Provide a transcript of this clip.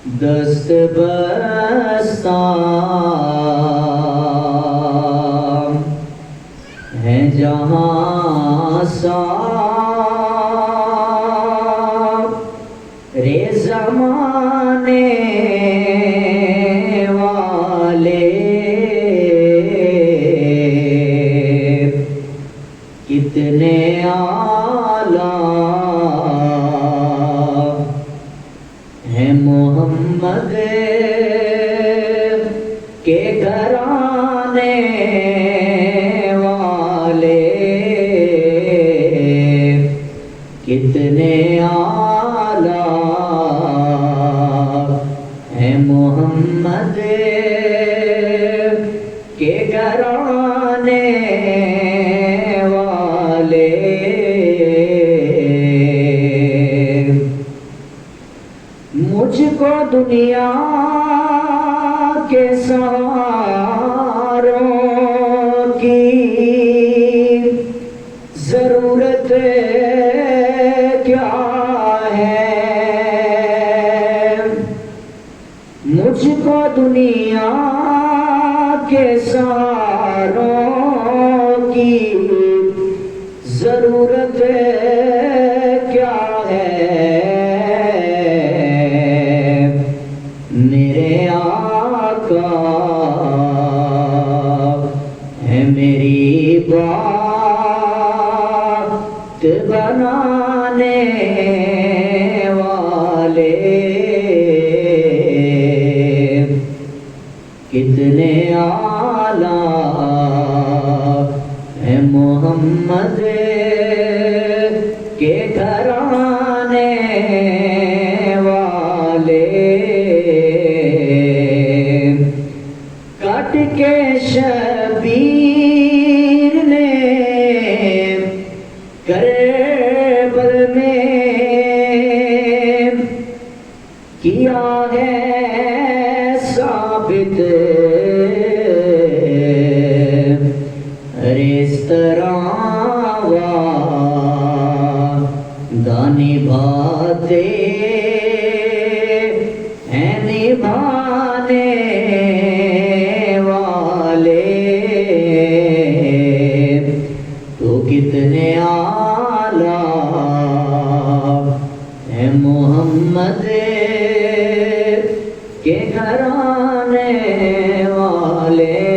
دست بستہ ہے جہاں سارے زمانے والے، کتنے اعلیٰ ہیں محمد کے گھرانے والے، کتنے اعلیٰ ہیں محمد کے گھرانے والے۔ مجھ کو دنیا کے سہاروں کی ضرورت کیا ہے، مجھ کو دنیا کے سہاروں کی ضرورت کیا ہے، میرے آقا ہے میری بات بنانے والے، کتنے اعلیٰ ہیں محمد کے گھرانے والے۔ کٹ کے شبیر نے کربل میں کیا ہے ثابت، اس طرح وعدہ نبھاتے ہیں نبھانے والے، تو کتنے اعلیٰ ہیں محمد کے گھرانے والے۔